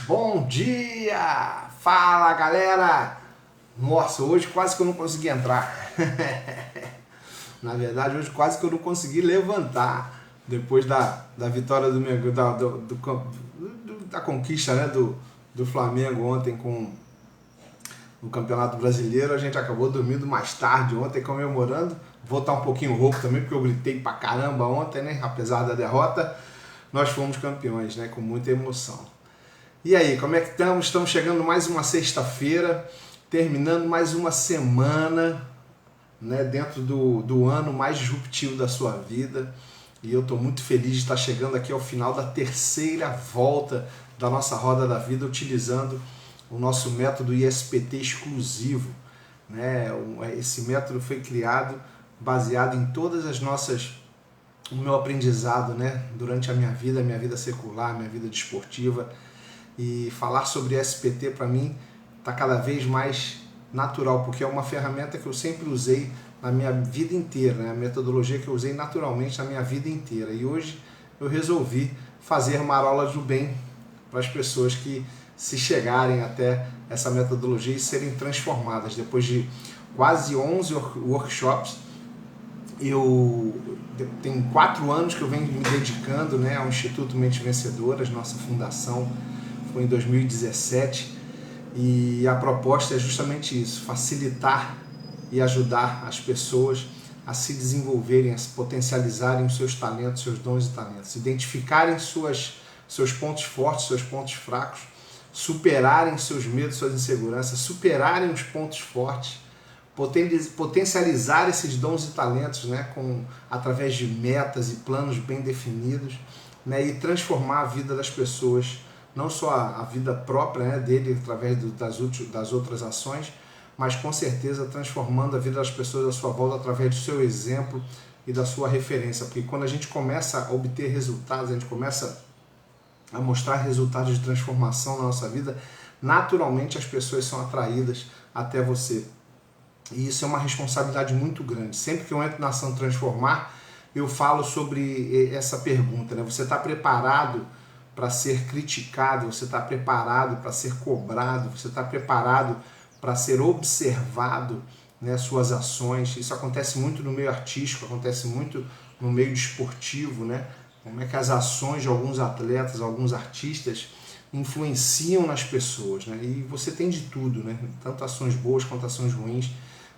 Bom dia! Fala, galera! Nossa, hoje quase que eu não consegui entrar. Na verdade, hoje quase que eu não consegui levantar depois da vitória do meu, da conquista, né, do Flamengo ontem no Campeonato Brasileiro. A gente acabou dormindo mais tarde ontem, comemorando. Vou estar um pouquinho rouco também, porque eu gritei pra caramba ontem, né? Apesar da derrota, nós fomos campeões, né? Com muita emoção. E aí, como é que estamos? Estamos chegando mais uma sexta-feira, terminando mais uma semana, né, dentro do ano mais disruptivo da sua vida. E eu estou muito feliz de estar chegando aqui ao final da terceira volta da nossa Roda da Vida, utilizando o nosso método ISPT exclusivo. Né? Esse método foi criado baseado em todas as nossas... o meu aprendizado, né, durante a minha vida secular, minha vida desportiva. E falar sobre SPT para mim está cada vez mais natural, porque é uma ferramenta que eu sempre usei na minha vida inteira, né? A metodologia que eu usei naturalmente na minha vida inteira. E hoje eu resolvi fazer marolas do bem para as pessoas que se chegarem até essa metodologia e serem transformadas. Depois de quase 11 workshops, tem 4 anos que eu venho me dedicando, né, ao Instituto Mentes Vencedoras, nossa fundação. Foi em 2017, e a proposta é justamente isso: facilitar e ajudar as pessoas a se desenvolverem, a se potencializarem os seus talentos, seus dons e talentos, identificarem seus pontos fortes, seus pontos fracos, superarem seus medos, suas inseguranças, superarem os pontos fortes, potencializar esses dons e talentos, né, através de metas e planos bem definidos, né, e transformar a vida das pessoas, não só a vida própria, né, dele através das outras ações, mas com certeza transformando a vida das pessoas à sua volta através do seu exemplo e da sua referência. Porque quando a gente começa a obter resultados, a gente começa a mostrar resultados de transformação na nossa vida, naturalmente as pessoas são atraídas até você. E isso é uma responsabilidade muito grande. Sempre que eu entro na ação Transformar, eu falo sobre essa pergunta, né? Você está preparado para ser criticado? Você está preparado para ser cobrado? Você está preparado para ser observado, né, suas ações? Isso acontece muito no meio artístico, acontece muito no meio desportivo, né? Como é que as ações de alguns atletas, alguns artistas influenciam nas pessoas, né? E você tem de tudo, né? Tanto ações boas quanto ações ruins.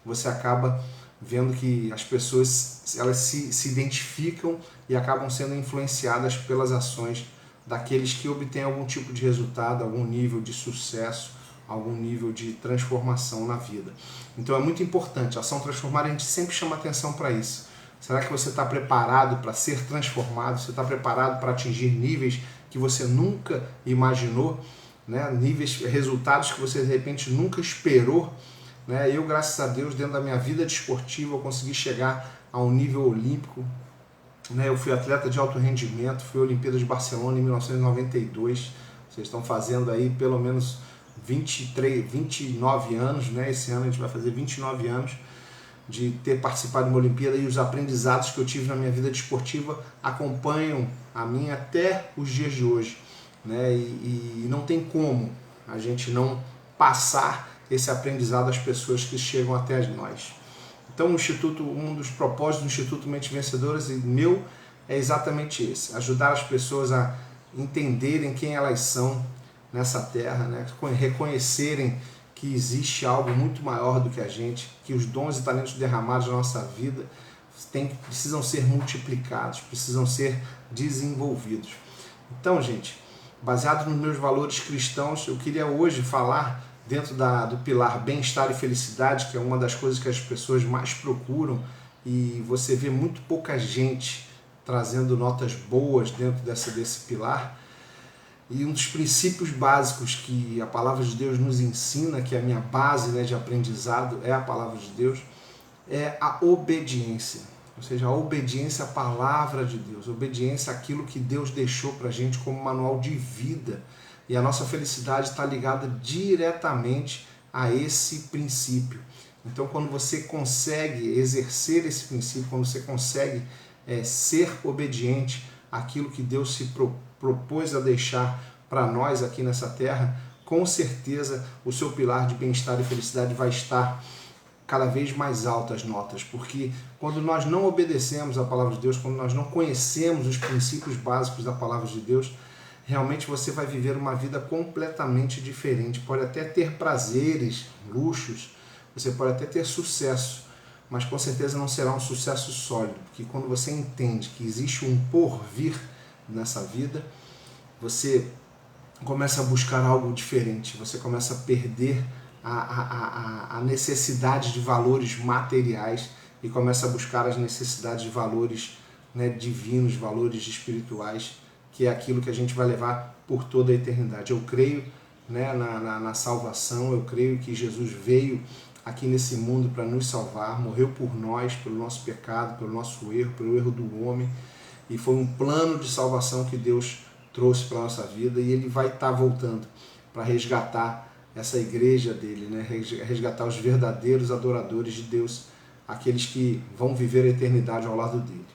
Você acaba vendo que as pessoas, elas se identificam e acabam sendo influenciadas pelas ações daqueles que obtêm algum tipo de resultado, algum nível de sucesso, algum nível de transformação na vida. Então é muito importante. A ação Transformar, a gente sempre chama atenção para isso. Será que você está preparado para ser transformado? Você está preparado para atingir níveis que você nunca imaginou, né? Níveis, resultados que você de repente nunca esperou, né? Eu, graças a Deus, dentro da minha vida desportiva, eu consegui chegar a um nível olímpico, né? Eu fui atleta de alto rendimento, fui Olimpíada de Barcelona em 1992. Vocês estão fazendo aí pelo menos 29 anos, né? Esse ano a gente vai fazer 29 anos de ter participado de uma Olimpíada, e os aprendizados que eu tive na minha vida desportiva acompanham a mim até os dias de hoje, né? E não tem como a gente não passar esse aprendizado às pessoas que chegam até nós. Então, um dos propósitos do Instituto Mentes Vencedoras, e meu, é exatamente esse: ajudar as pessoas a entenderem quem elas são nessa terra, né? Reconhecerem que existe algo muito maior do que a gente, que os dons e talentos derramados na nossa vida precisam ser multiplicados, precisam ser desenvolvidos. Então, gente, baseado nos meus valores cristãos, eu queria hoje falar dentro do pilar bem-estar e felicidade, que é uma das coisas que as pessoas mais procuram, e você vê muito pouca gente trazendo notas boas dentro desse pilar. E um dos princípios básicos que a palavra de Deus nos ensina, que é a minha base, né, de aprendizado, é a palavra de Deus, é a obediência. Ou seja, a obediência à palavra de Deus, a obediência àquilo que Deus deixou para a gente como manual de vida. E a nossa felicidade está ligada diretamente a esse princípio. Então, quando você consegue exercer esse princípio, quando você consegue ser obediente àquilo que Deus se propôs a deixar para nós aqui nessa terra, com certeza o seu pilar de bem-estar e felicidade vai estar cada vez mais altas notas, porque quando nós não obedecemos a palavra de Deus, quando nós não conhecemos os princípios básicos da palavra de Deus, realmente você vai viver uma vida completamente diferente. Pode até ter prazeres, luxos, você pode até ter sucesso, mas com certeza não será um sucesso sólido, porque quando você entende que existe um porvir nessa vida, você começa a buscar algo diferente, você começa a perder a necessidade de valores materiais e começa a buscar as necessidades de valores, né, divinos, valores espirituais, que é aquilo que a gente vai levar por toda a eternidade. Eu creio, né, na salvação, eu creio que Jesus veio aqui nesse mundo para nos salvar, morreu por nós, pelo nosso pecado, pelo nosso erro, pelo erro do homem, e foi um plano de salvação que Deus trouxe para a nossa vida, e Ele vai estar voltando para resgatar essa igreja dele, né? Resgatar os verdadeiros adoradores de Deus, aqueles que vão viver a eternidade ao lado dele.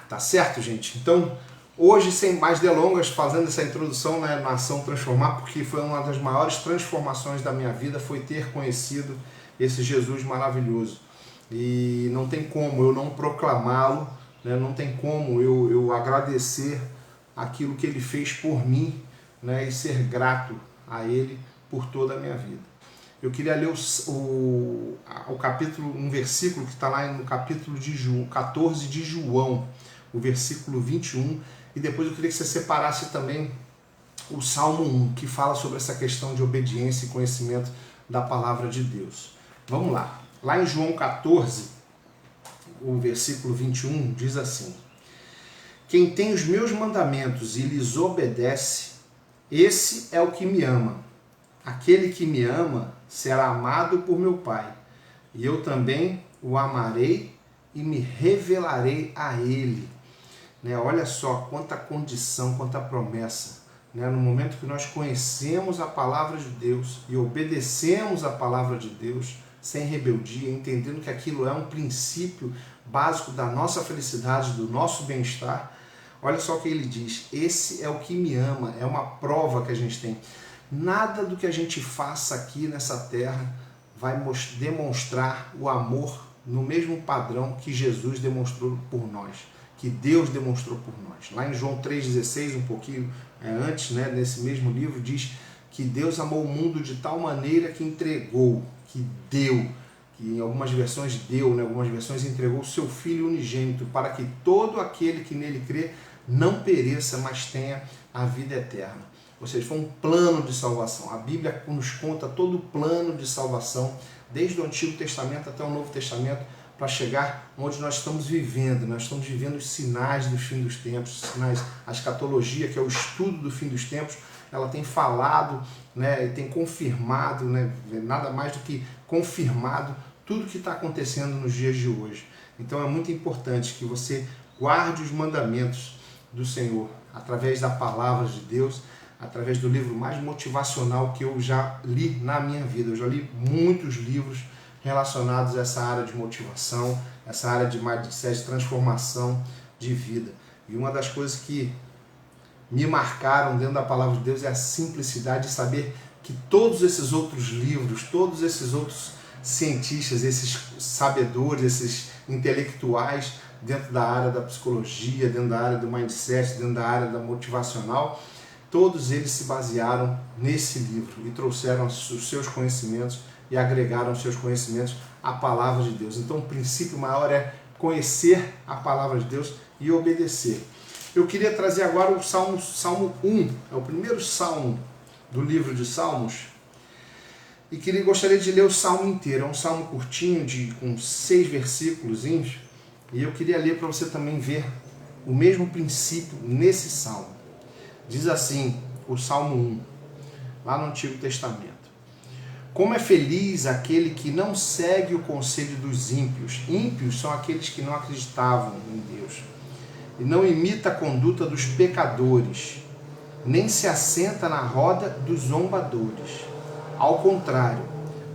Tá certo, gente? Então, hoje, sem mais delongas, fazendo essa introdução, né, na Ação Transformar, porque foi uma das maiores transformações da minha vida, foi ter conhecido esse Jesus maravilhoso. E não tem como eu não proclamá-lo, né? Não tem como eu agradecer aquilo que ele fez por mim, né? E ser grato a ele por toda a minha vida. Eu queria ler o capítulo, um versículo que está lá no capítulo de 14 de João, o versículo 21, e depois eu queria que você separasse também o Salmo 1, que fala sobre essa questão de obediência e conhecimento da palavra de Deus. Vamos lá. Lá em João 14, o versículo 21, diz assim: quem tem os meus mandamentos e lhes obedece, esse é o que me ama. Aquele que me ama será amado por meu Pai, e eu também o amarei e me revelarei a ele. Né? Olha só quanta condição, quanta promessa. Né? No momento que nós conhecemos a palavra de Deus e obedecemos a palavra de Deus sem rebeldia, entendendo que aquilo é um princípio básico da nossa felicidade, do nosso bem-estar, olha só o que ele diz: esse é o que me ama. É uma prova que a gente tem. Nada do que a gente faça aqui nessa terra vai demonstrar o amor no mesmo padrão que Jesus demonstrou por nós, que Deus demonstrou por nós. Lá em João 3,16, um pouquinho antes, né, nesse mesmo livro, diz que Deus amou o mundo de tal maneira que entregou, que deu, que em algumas versões deu, né, algumas versões entregou o seu Filho unigênito, para que todo aquele que nele crê não pereça, mas tenha a vida eterna. Ou seja, foi um plano de salvação. A Bíblia nos conta todo o plano de salvação, desde o Antigo Testamento até o Novo Testamento, para chegar onde nós estamos vivendo. Nós estamos vivendo os sinais do fim dos tempos, sinais, a escatologia, que é o estudo do fim dos tempos, ela tem falado, né, e tem confirmado, né, nada mais do que confirmado tudo que está acontecendo nos dias de hoje. Então é muito importante que você guarde os mandamentos do Senhor, através da palavra de Deus, através do livro mais motivacional que eu já li na minha vida. Eu já li muitos livros relacionados a essa área de motivação, essa área de mindset, de transformação de vida. E uma das coisas que me marcaram dentro da palavra de Deus é a simplicidade de saber que todos esses outros livros, todos esses outros cientistas, esses sabedores, esses intelectuais dentro da área da psicologia, dentro da área do mindset, dentro da área da motivacional, todos eles se basearam nesse livro e trouxeram os seus conhecimentos e agregaram os seus conhecimentos à palavra de Deus. Então o princípio maior é conhecer a palavra de Deus e obedecer. Eu queria trazer agora o Salmo 1, é o primeiro salmo do livro de Salmos, e gostaria de ler o salmo inteiro. É um salmo curtinho, com 6 versículos, e eu queria ler para você também ver o mesmo princípio nesse salmo. Diz assim, o Salmo 1, lá no Antigo Testamento: como é feliz aquele que não segue o conselho dos ímpios. Ímpios são aqueles que não acreditavam em Deus. E não imita a conduta dos pecadores, nem se assenta na roda dos zombadores. Ao contrário,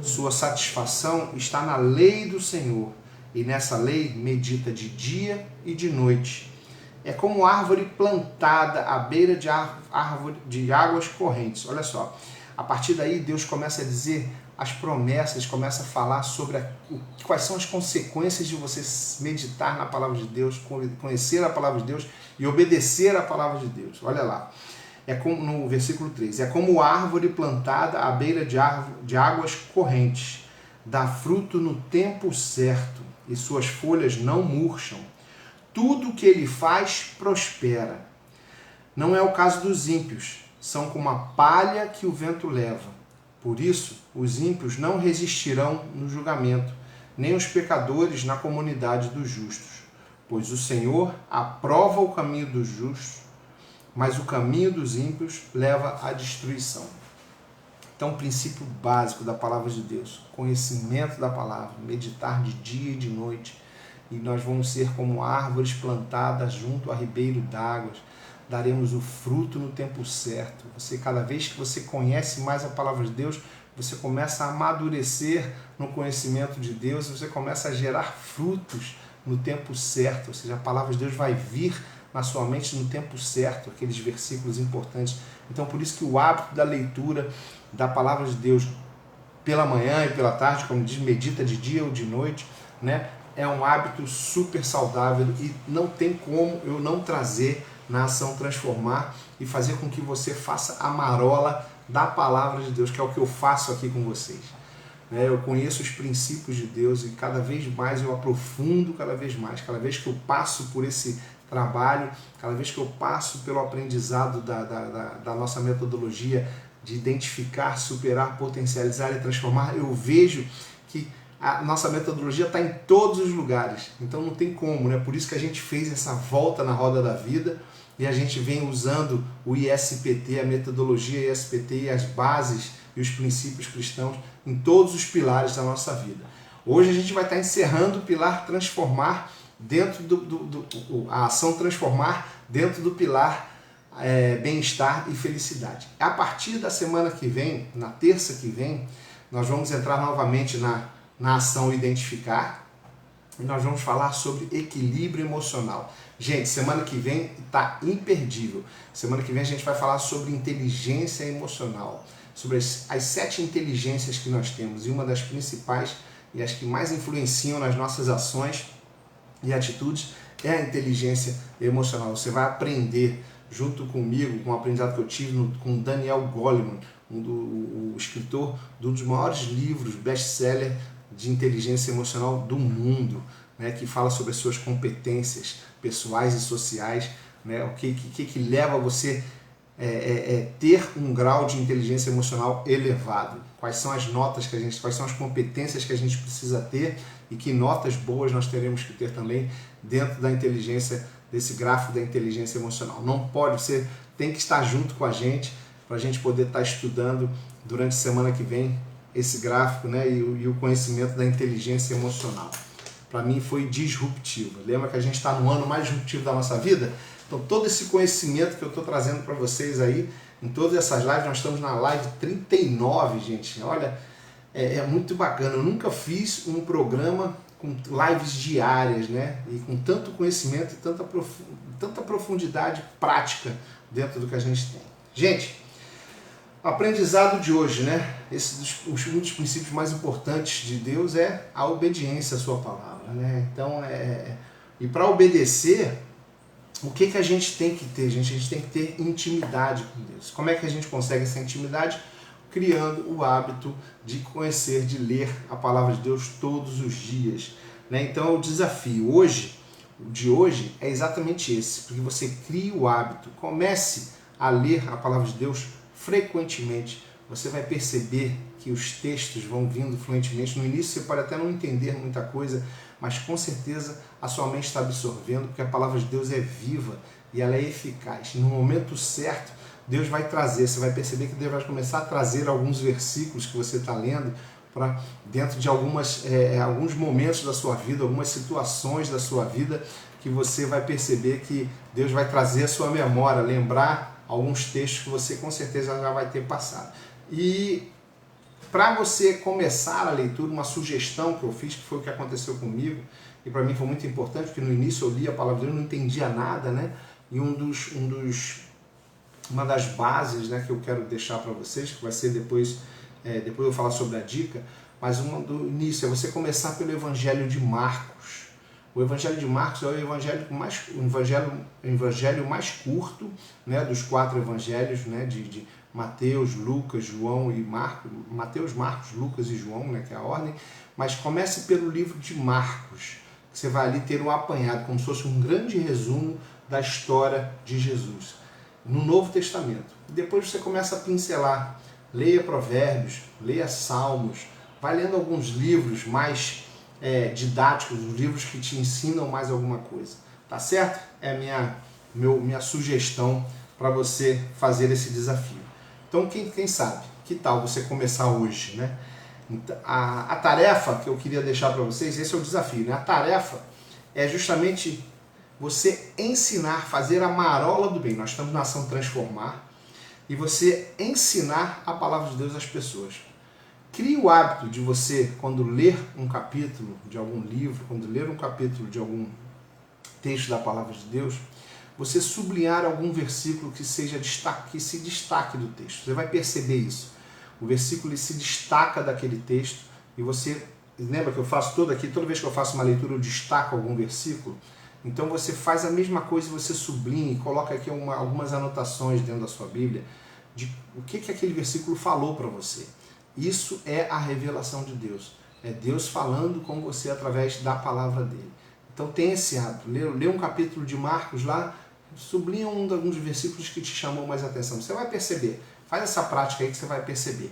sua satisfação está na lei do Senhor, e nessa lei medita de dia e de noite. É como árvore plantada à beira de águas correntes. Olha só, a partir daí Deus começa a dizer as promessas, começa a falar sobre quais são as consequências de você meditar na palavra de Deus, conhecer a palavra de Deus e obedecer a palavra de Deus. Olha lá, é como no versículo 3, é como árvore plantada à beira de águas correntes, dá fruto no tempo certo e suas folhas não murcham. Tudo o que ele faz prospera. Não é o caso dos ímpios, são como a palha que o vento leva. Por isso, os ímpios não resistirão no julgamento, nem os pecadores na comunidade dos justos. Pois o Senhor aprova o caminho dos justos, mas o caminho dos ímpios leva à destruição. Então, o princípio básico da palavra de Deus, conhecimento da palavra, meditar de dia e de noite, e nós vamos ser como árvores plantadas junto a ribeiro d'águas, daremos o fruto no tempo certo. Cada vez que você conhece mais a palavra de Deus, você começa a amadurecer no conhecimento de Deus, você começa a gerar frutos no tempo certo, ou seja, a palavra de Deus vai vir na sua mente no tempo certo, aqueles versículos importantes. Então, por isso que o hábito da leitura da palavra de Deus pela manhã e pela tarde, como diz, medita de dia ou de noite, né? É um hábito super saudável e não tem como eu não trazer na Ação Transformar e fazer com que você faça a marola da palavra de Deus, que é o que eu faço aqui com vocês. Eu conheço os princípios de Deus e cada vez mais eu aprofundo cada vez mais. Cada vez que eu passo por esse trabalho, cada vez que eu passo pelo aprendizado da nossa metodologia de identificar, superar, potencializar e transformar, eu vejo que a nossa metodologia está em todos os lugares. Então não tem como, né? Por isso que a gente fez essa volta na roda da vida e a gente vem usando o ISPT, a metodologia ISPT e as bases e os princípios cristãos em todos os pilares da nossa vida. Hoje a gente vai estar encerrando o pilar transformar dentro a ação transformar dentro do pilar bem-estar e felicidade. A partir da semana que vem, na terça que vem, nós vamos entrar novamente na ação identificar e nós vamos falar sobre equilíbrio emocional. Gente, semana que vem está imperdível. Semana que vem a gente vai falar sobre inteligência emocional, sobre as 7 inteligências que nós temos, e uma das principais e as que mais influenciam nas nossas ações e atitudes é a inteligência emocional. Você vai aprender junto comigo, com o aprendizado que eu tive com Daniel Goleman, o escritor de um dos maiores livros best-seller de inteligência emocional do mundo, né, que fala sobre as suas competências pessoais e sociais, né, o que leva você ter um grau de inteligência emocional elevado, quais são as notas que quais são as competências que a gente precisa ter e que notas boas nós teremos que ter também dentro da inteligência, desse gráfico da inteligência emocional. Não pode, você tem que estar junto com a gente para a gente poder estar estudando durante a semana que vem esse gráfico, né, e o conhecimento da inteligência emocional. Para mim foi disruptivo. Lembra que a gente está no ano mais disruptivo da nossa vida? Então todo esse conhecimento que eu estou trazendo para vocês aí, em todas essas lives, nós estamos na live 39, gente. Olha, é muito bacana. Eu nunca fiz um programa com lives diárias, né? E com tanto conhecimento e tanta profundidade prática dentro do que a gente tem. Gente, o aprendizado de hoje, né? Um dos princípios mais importantes de Deus é a obediência à sua palavra, né? Então, e para obedecer, o que a gente tem que ter, gente? A gente tem que ter intimidade com Deus. Como é que a gente consegue essa intimidade? Criando o hábito de conhecer, de ler a palavra de Deus todos os dias, né? Então, o desafio de hoje é exatamente esse, porque você cria o hábito, comece a ler a palavra de Deus frequentemente. Você vai perceber que os textos vão vindo fluentemente. No início você pode até não entender muita coisa, mas com certeza a sua mente está absorvendo, porque a palavra de Deus é viva e ela é eficaz. No momento certo, Deus vai trazer, você vai perceber que Deus vai começar a trazer alguns versículos que você está lendo para dentro de alguns momentos da sua vida, algumas situações da sua vida, que você vai perceber que Deus vai trazer a sua memória, lembrar alguns textos que você com certeza já vai ter passado. E para você começar a leitura, uma sugestão que eu fiz, que foi o que aconteceu comigo, e para mim foi muito importante, porque no início eu li a palavra de Deus, não entendia nada, né? E uma das bases, né, que eu quero deixar para vocês, que vai ser depois eu vou falar sobre a dica, mas uma do início é você começar pelo Evangelho de Marcos. O Evangelho de Marcos é o evangelho mais curto, né, dos 4 evangelhos, né, de Mateus, Lucas, João e Marcos. Mateus, Marcos, Lucas e João, né, que é a ordem. Mas comece pelo livro de Marcos, que você vai ali ter um apanhado, como se fosse um grande resumo da história de Jesus no Novo Testamento. Depois você começa a pincelar, leia Provérbios, leia Salmos, vai lendo alguns livros mais didáticos, os livros que te ensinam mais alguma coisa, tá certo? É minha sugestão para você fazer esse desafio. Então, quem sabe, que tal você começar hoje, né? A tarefa que eu queria deixar para vocês, esse é o desafio, né? A tarefa é justamente você ensinar, fazer a marola do bem. Nós estamos na ação Transformar, e você ensinar a palavra de Deus às pessoas. Crie o hábito de você, quando ler um capítulo de algum livro, quando ler um capítulo de algum texto da palavra de Deus, você sublinhar algum versículo que se destaque do texto. Você vai perceber isso. O versículo se destaca daquele texto, e você lembra que eu faço toda vez que eu faço uma leitura eu destaco algum versículo. Então você faz a mesma coisa, você sublinha e coloca aqui algumas anotações dentro da sua Bíblia de o que aquele versículo falou para você. Isso é a revelação de Deus. É Deus falando com você através da palavra dele. Então tem esse hábito. Lê um capítulo de Marcos lá, sublinha alguns versículos que te chamam mais atenção. Você vai perceber. Faz essa prática aí que você vai perceber.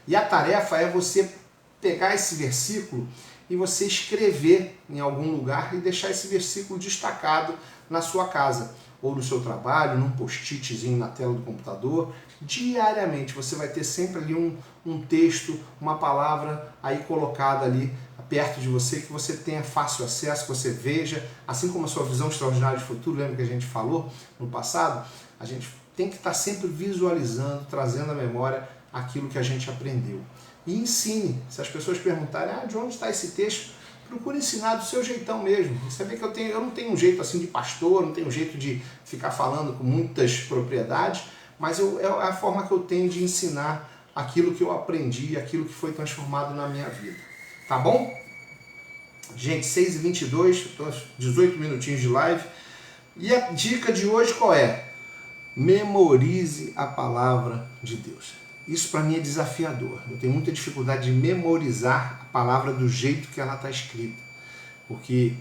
E a tarefa é você pegar esse versículo e você escrever em algum lugar e deixar esse versículo destacado na sua casa, ou no seu trabalho, num post-itzinho na tela do computador. Diariamente você vai ter sempre ali um texto, uma palavra aí colocada ali perto de você, que você tenha fácil acesso, que você veja, assim como a sua visão extraordinária de futuro, lembra que a gente falou no passado? A gente tem que estar sempre visualizando, trazendo à memória aquilo que a gente aprendeu. E ensine. Se as pessoas perguntarem, de onde está esse texto? Procure ensinar do seu jeitão mesmo. Você vê que eu não tenho um jeito assim de pastor, não tenho um jeito de ficar falando com muitas propriedades, mas é a forma que eu tenho de ensinar aquilo que eu aprendi, aquilo que foi transformado na minha vida. Tá bom? Gente, 6h22, 18 minutinhos de live. E a dica de hoje qual é? Memorize a palavra de Deus. Isso para mim é desafiador. Eu tenho muita dificuldade de memorizar a palavra do jeito que ela está escrita. Porque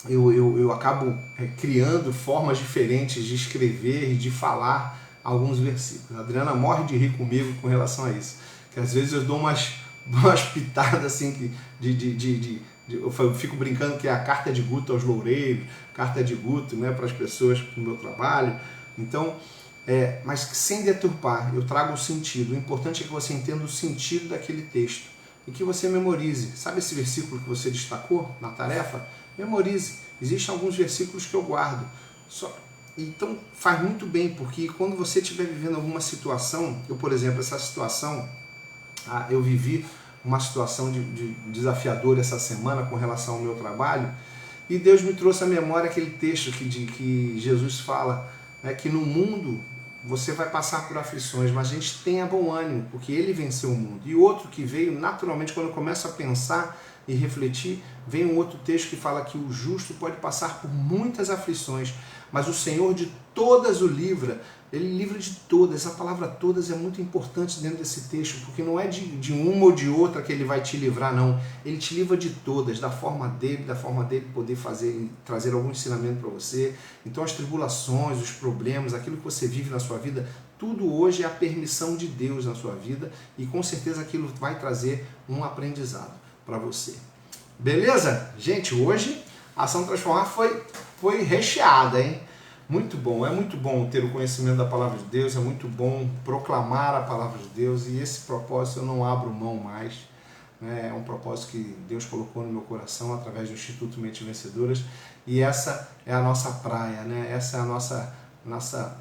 eu acabo criando formas diferentes de escrever e de falar alguns versículos. A Adriana morre de rir comigo com relação a isso. Que às vezes eu dou umas pitadas assim eu fico brincando que é a carta de Guto aos loureiros, carta de Guto, né, para as pessoas no meu trabalho. Então, mas sem deturpar, eu trago o sentido. O importante é que você entenda o sentido daquele texto e que você memorize. Sabe esse versículo que você destacou na tarefa? Memorize. Existem alguns versículos que eu guardo. Então faz muito bem, porque quando você estiver vivendo alguma situação, por exemplo, essa situação, eu vivi uma situação desafiadora essa semana com relação ao meu trabalho, e Deus me trouxe à memória aquele texto que Jesus fala, né, que no mundo você vai passar por aflições, mas a gente tenha bom ânimo, porque ele venceu o mundo. E outro que veio, naturalmente, quando eu começo a pensar e refletir, vem um outro texto que fala que o justo pode passar por muitas aflições, mas o Senhor de todas o livra. Ele livra de todas. Essa palavra todas é muito importante dentro desse texto, porque não é de uma ou de outra que ele vai te livrar, não. Ele te livra de todas, da forma dele poder trazer algum ensinamento para você. Então as tribulações, os problemas, aquilo que você vive na sua vida, tudo hoje é a permissão de Deus na sua vida, e com certeza aquilo vai trazer um aprendizado para você. Beleza? Gente, hoje a Ação Transformar foi recheada, hein? Muito bom, é muito bom ter o conhecimento da palavra de Deus, é muito bom proclamar a palavra de Deus, e esse propósito eu não abro mão mais, né? É um propósito que Deus colocou no meu coração através do Instituto Mentes Vencedoras, e essa é a nossa praia, né? Essa é a nossa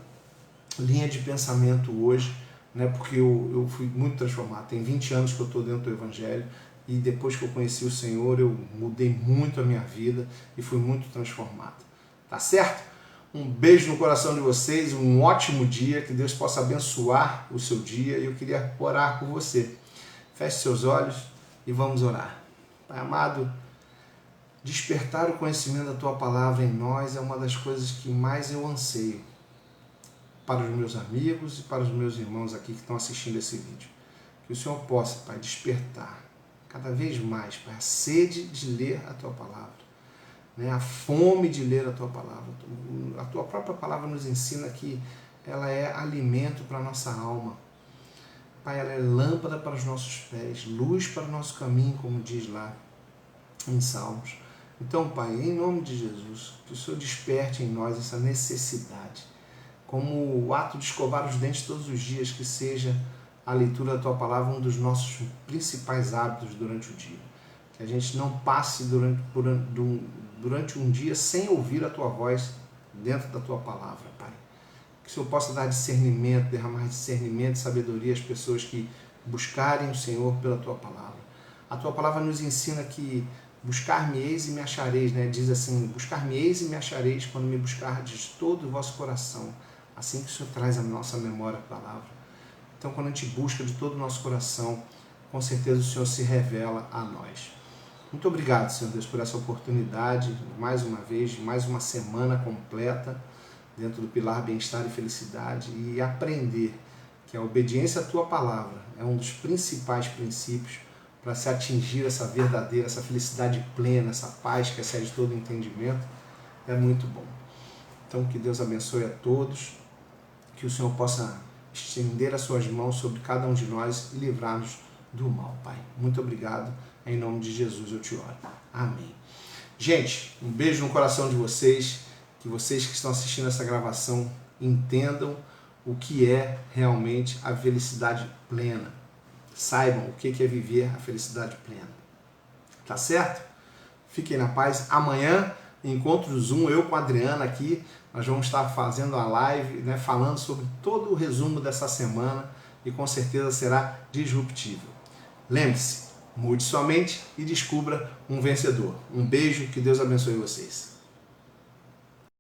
linha de pensamento hoje, né? Porque eu fui muito transformado. Tem 20 anos que eu estou dentro do Evangelho, e depois que eu conheci o Senhor, eu mudei muito a minha vida e fui muito transformado. Tá certo? Um beijo no coração de vocês, um ótimo dia, que Deus possa abençoar o seu dia, e eu queria orar por você. Feche seus olhos e vamos orar. Pai amado, despertar o conhecimento da Tua Palavra em nós é uma das coisas que mais eu anseio para os meus amigos e para os meus irmãos aqui que estão assistindo esse vídeo. Que o Senhor possa, Pai, despertar cada vez mais, Pai, a sede de ler a Tua Palavra, né? A fome de ler a Tua Palavra. A Tua própria Palavra nos ensina que ela é alimento para a nossa alma. Pai, ela é lâmpada para os nossos pés, luz para o nosso caminho, como diz lá em Salmos. Então, Pai, em nome de Jesus, que o Senhor desperte em nós essa necessidade, como o ato de escovar os dentes todos os dias, que seja a leitura da Tua Palavra um dos nossos principais hábitos durante o dia. Que a gente não passe durante um dia sem ouvir a Tua voz dentro da Tua Palavra, Pai. Que o Senhor possa dar discernimento, derramar discernimento e sabedoria às pessoas que buscarem o Senhor pela Tua Palavra. A Tua Palavra nos ensina que buscar-me-eis e me achareis, né? Diz assim, buscar-me-eis e me achareis quando me buscardes de todo o vosso coração. Assim que o Senhor traz a nossa memória a palavra. Então, quando a gente busca de todo o nosso coração, com certeza o Senhor se revela a nós. Muito obrigado, Senhor Deus, por essa oportunidade, mais uma vez, de mais uma semana completa dentro do pilar bem-estar e felicidade, e aprender que a obediência à Tua Palavra é um dos principais princípios para se atingir essa verdadeira, essa felicidade plena, essa paz que excede todo entendimento. É muito bom. Então, que Deus abençoe a todos, que o Senhor possa estender as suas mãos sobre cada um de nós e livrar-nos do mal, Pai. Muito obrigado. Em nome de Jesus eu te oro. Amém. Gente, um beijo no coração de vocês. Que vocês que estão assistindo essa gravação entendam o que é realmente a felicidade plena. Saibam o que é viver a felicidade plena. Tá certo? Fiquem na paz. Amanhã, encontro Zoom, eu com a Adriana aqui. Nós vamos estar fazendo a live, né, falando sobre todo o resumo dessa semana, e com certeza será disruptível. Lembre-se, mude sua mente e descubra um vencedor. Um beijo, que Deus abençoe vocês.